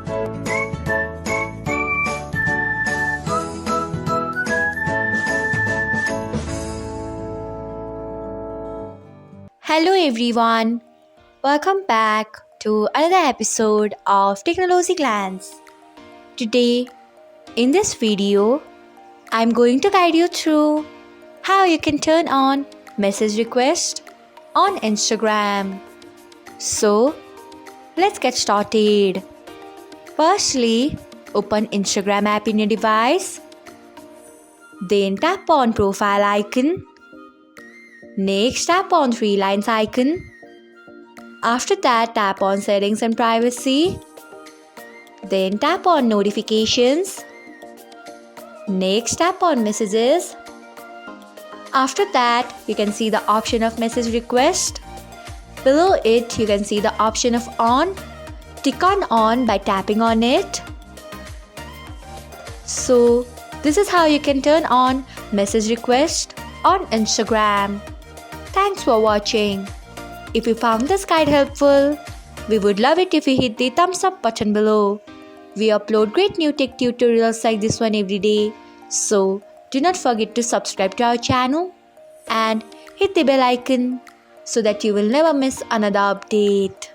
Hello everyone, welcome back to another episode of Technologyglance. Today, in this video, I'm going to guide you through how you can turn on message request on Instagram. So, let's get started. Firstly, open Instagram app in your device. Then tap on profile icon. Next, tap on three lines icon. After that, tap on settings and privacy. Then tap on notifications. Next, tap on messages. After that, you can see the option of message request. Below it, you can see the option of on. Tick on on by tapping on it. So, this is how you can turn on message request on Instagram. Thanks for watching. If you found this guide helpful, we would love it if you hit the thumbs up button below. We upload great new tech tutorials like this one every day. So, do not forget to subscribe to our channel and hit the bell icon so that you will never miss another update.